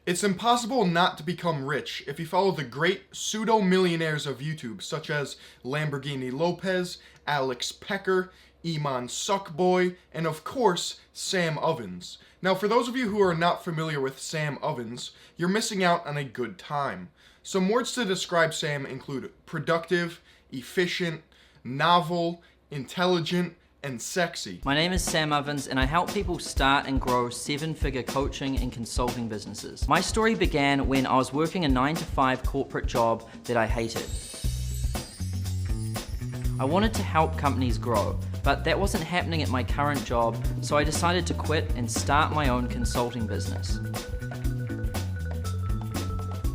It's impossible not to become rich if you follow the great pseudo-millionaires of YouTube, such as Lamborghini Lopez, Alex Pecker, Iman Suckboy, and of course, Sam Ovens. Now, for those of you who are not familiar with Sam Ovens, you're missing out on a good time. Some words to describe Sam include productive, efficient, novel, intelligent, and sexy. My name is Sam Ovens and I help people start and grow 7-figure coaching and consulting businesses. My story began when I was working a 9-to-5 corporate job that I hated. I wanted to help companies grow, but that wasn't happening at my current job, so I decided to quit and start my own consulting business.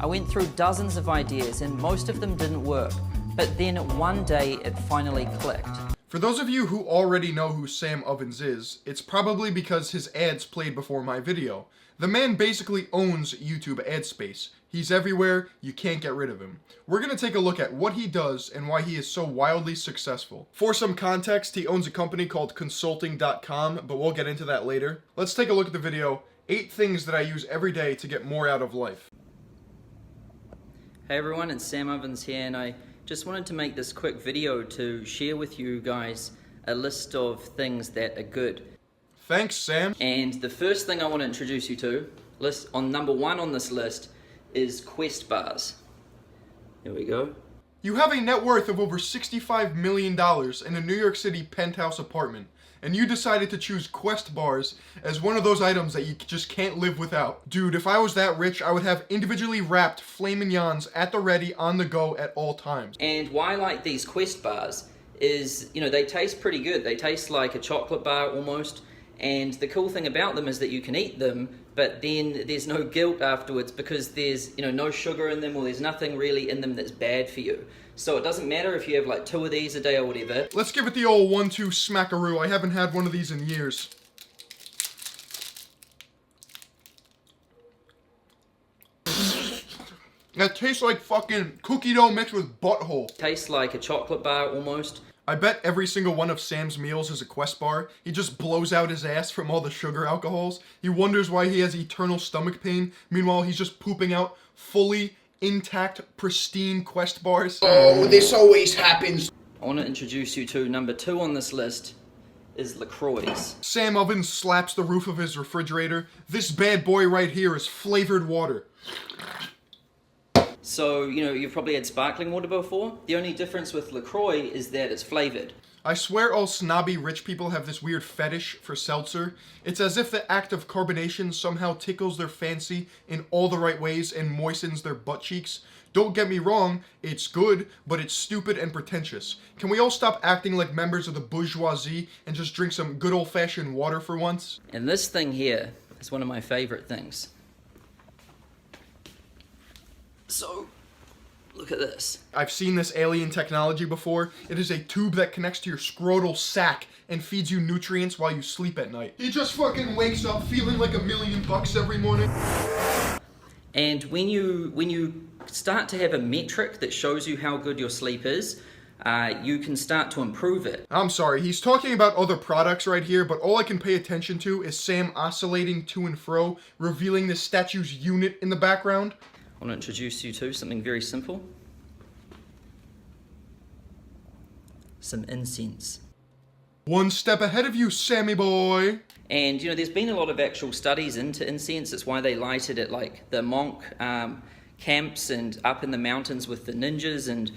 I went through dozens of ideas and most of them didn't work, but then one day it finally clicked. For those of you who already know who Sam Ovens is, it's probably because his ads played before my video. The man basically owns YouTube ad space. He's everywhere, you can't get rid of him. We're going to take a look at what he does and why he is so wildly successful. For some context, he owns a company called consulting.com, but we'll get into that later. Let's take a look at the video, 8 things that I use every day to get more out of life. Hey everyone, it's Sam Ovens here and I just wanted to make this quick video to share with you guys a list of things that are good. Thanks, Sam. And the first thing I want to introduce you to, number 1 on this list, is Quest bars. Here we go. You have a net worth of over $65 million in a New York City penthouse apartment, and you decided to choose Quest bars as one of those items that you just can't live without. Dude, if I was that rich, I would have individually wrapped filet mignons at the ready, on the go at all times. And why I like these Quest bars is, they taste pretty good. They taste like a chocolate bar almost. And the cool thing about them is that you can eat them, but then there's no guilt afterwards because there's, no sugar in them or there's nothing really in them that's bad for you. So it doesn't matter if you have like 2 of these a day or whatever. Let's give it the old 1-2 smackaroo. I haven't had one of these in years. That tastes like fucking cookie dough mixed with butthole. Tastes like a chocolate bar almost. I bet every single one of Sam's meals is a Quest bar. He just blows out his ass from all the sugar alcohols. He wonders why he has eternal stomach pain. Meanwhile, he's just pooping out fully intact, pristine Quest bars. Oh, this always happens. I want to introduce you to number 2 on this list is LaCroix. Sam Ovens slaps the roof of his refrigerator. This bad boy right here is flavored water. So, you've probably had sparkling water before. The only difference with LaCroix is that it's flavored. I swear all snobby rich people have this weird fetish for seltzer. It's as if the act of carbonation somehow tickles their fancy in all the right ways and moistens their butt cheeks. Don't get me wrong, it's good, but it's stupid and pretentious. Can we all stop acting like members of the bourgeoisie and just drink some good old-fashioned water for once? And this thing here is one of my favorite things. So, look at this. I've seen this alien technology before. It is a tube that connects to your scrotal sac and feeds you nutrients while you sleep at night. He just fucking wakes up feeling like $1 million every morning. And when you start to have a metric that shows you how good your sleep is, you can start to improve it. I'm sorry, he's talking about other products right here, but all I can pay attention to is Sam oscillating to and fro, revealing the statue's unit in the background. I want to introduce you to something very simple. Some incense. One step ahead of you, Sammy boy. And there's been a lot of actual studies into incense. It's why they light it at like the monk camps and up in the mountains with the ninjas and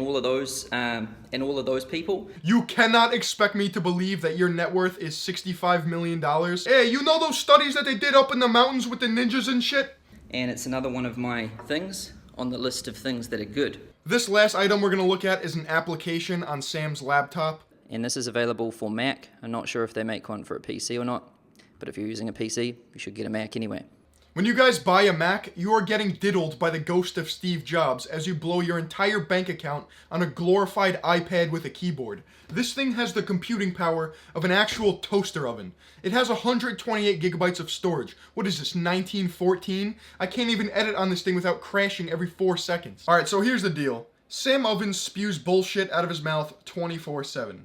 all of those people. You cannot expect me to believe that your net worth is $65 million. Hey, you know those studies that they did up in the mountains with the ninjas and shit? And it's another one of my things on the list of things that are good. This last item we're going to look at is an application on Sam's laptop. And this is available for Mac. I'm not sure if they make one for a PC or not, but if you're using a PC, you should get a Mac anyway. When you guys buy a Mac, you are getting diddled by the ghost of Steve Jobs as you blow your entire bank account on a glorified iPad with a keyboard. This thing has the computing power of an actual toaster oven. It has 128 gigabytes of storage. What is this, 1914? I can't even edit on this thing without crashing every 4 seconds. Alright, so here's the deal. Sam Ovens spews bullshit out of his mouth 24/7.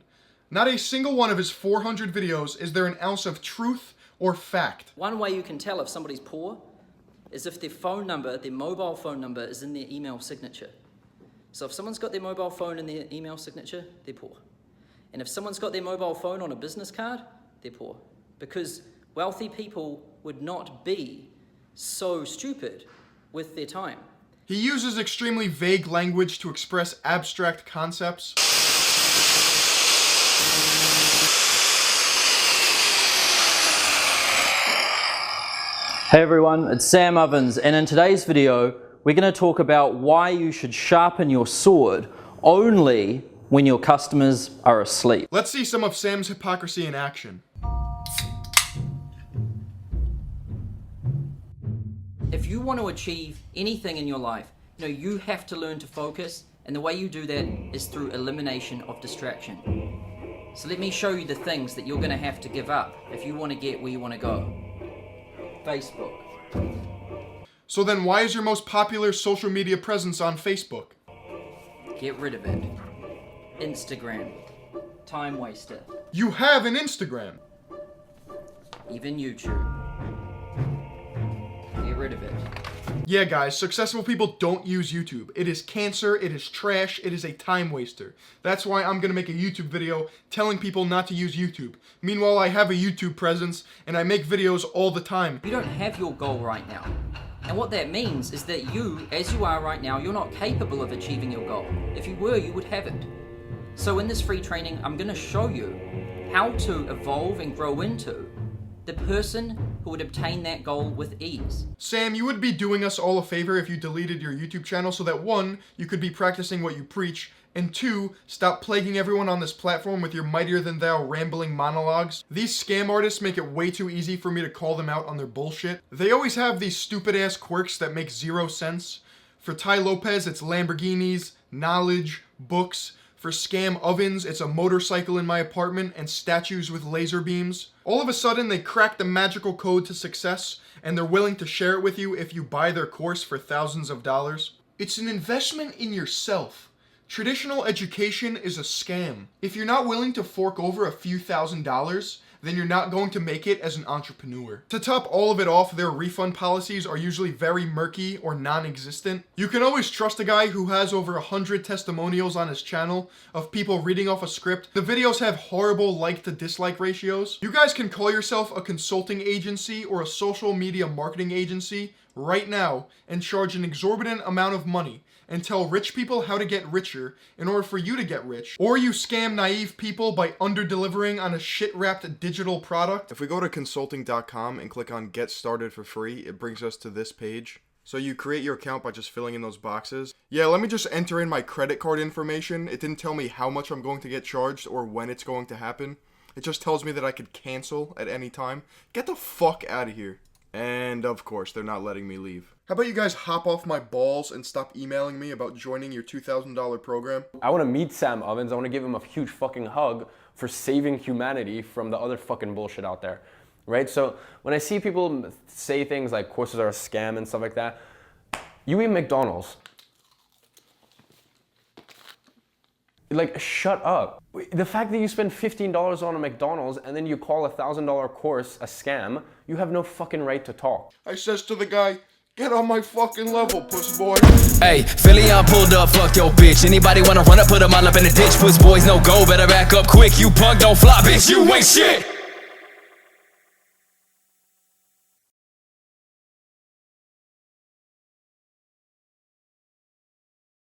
Not a single one of his 400 videos is there an ounce of truth or fact. One way you can tell if somebody's poor is if their phone number, their mobile phone number, is in their email signature. So if someone's got their mobile phone in their email signature, they're poor. And if someone's got their mobile phone on a business card, they're poor. Because wealthy people would not be so stupid with their time. He uses extremely vague language to express abstract concepts. Hey everyone, it's Sam Ovens, and in today's video, we're going to talk about why you should sharpen your sword only when your customers are asleep. Let's see some of Sam's hypocrisy in action. If you want to achieve anything in your life, you have to learn to focus, and the way you do that is through elimination of distraction. So let me show you the things that you're going to have to give up if you want to get where you want to go. Facebook. So then why is your most popular social media presence on Facebook? Get rid of it. Instagram. Time waster. You have an Instagram. Even YouTube. Get rid of it. Yeah guys, successful people don't use YouTube. It is cancer, it is trash, it is a time waster. That's why I'm gonna make a YouTube video telling people not to use YouTube. Meanwhile, I have a YouTube presence and I make videos all the time. You don't have your goal right now. And what that means is that you, as you are right now, you're not capable of achieving your goal. If you were, you would have it. So in this free training, I'm gonna show you how to evolve and grow into the person who would obtain that goal with ease. Sam, you would be doing us all a favor if you deleted your YouTube channel so that 1, you could be practicing what you preach, and 2, stop plaguing everyone on this platform with your mightier-than-thou rambling monologues. These scam artists make it way too easy for me to call them out on their bullshit. They always have these stupid-ass quirks that make zero sense. For Ty Lopez, it's Lamborghinis, knowledge, books. For Scam Ovens, it's a motorcycle in my apartment and statues with laser beams. All of a sudden, they crack the magical code to success, and they're willing to share it with you if you buy their course for thousands of dollars. It's an investment in yourself. Traditional education is a scam. If you're not willing to fork over a few $1,000s, then you're not going to make it as an entrepreneur. To top all of it off, their refund policies are usually very murky or non-existent. You can always trust a guy who has over 100 testimonials on his channel of people reading off a script. The videos have horrible like to dislike ratios. You guys can call yourself a consulting agency or a social media marketing agency right now and charge an exorbitant amount of money and tell rich people how to get richer in order for you to get rich. Or you scam naive people by under-delivering on a shit-wrapped digital product. If we go to consulting.com and click on Get Started for free, it brings us to this page. So you create your account by just filling in those boxes. Yeah, let me just enter in my credit card information. It didn't tell me how much I'm going to get charged or when it's going to happen. It just tells me that I could cancel at any time. Get the fuck out of here. And of course, they're not letting me leave. How about you guys hop off my balls and stop emailing me about joining your $2,000 program? I want to meet Sam Ovens. I want to give him a huge fucking hug for saving humanity from the other fucking bullshit out there, right? So when I see people say things like courses are a scam and stuff like that, you eat McDonald's. Like, shut up. The fact that you spend $15 on a McDonald's and then you call a $1,000 course a scam, you have no fucking right to talk. I says to the guy, get on my fucking level, puss boy. Hey, Philion pulled up, fuck your bitch. Anybody wanna run up, put them all up in the ditch. Puss boys no go, better back up quick. You punk, don't fly, bitch, you ain't shit.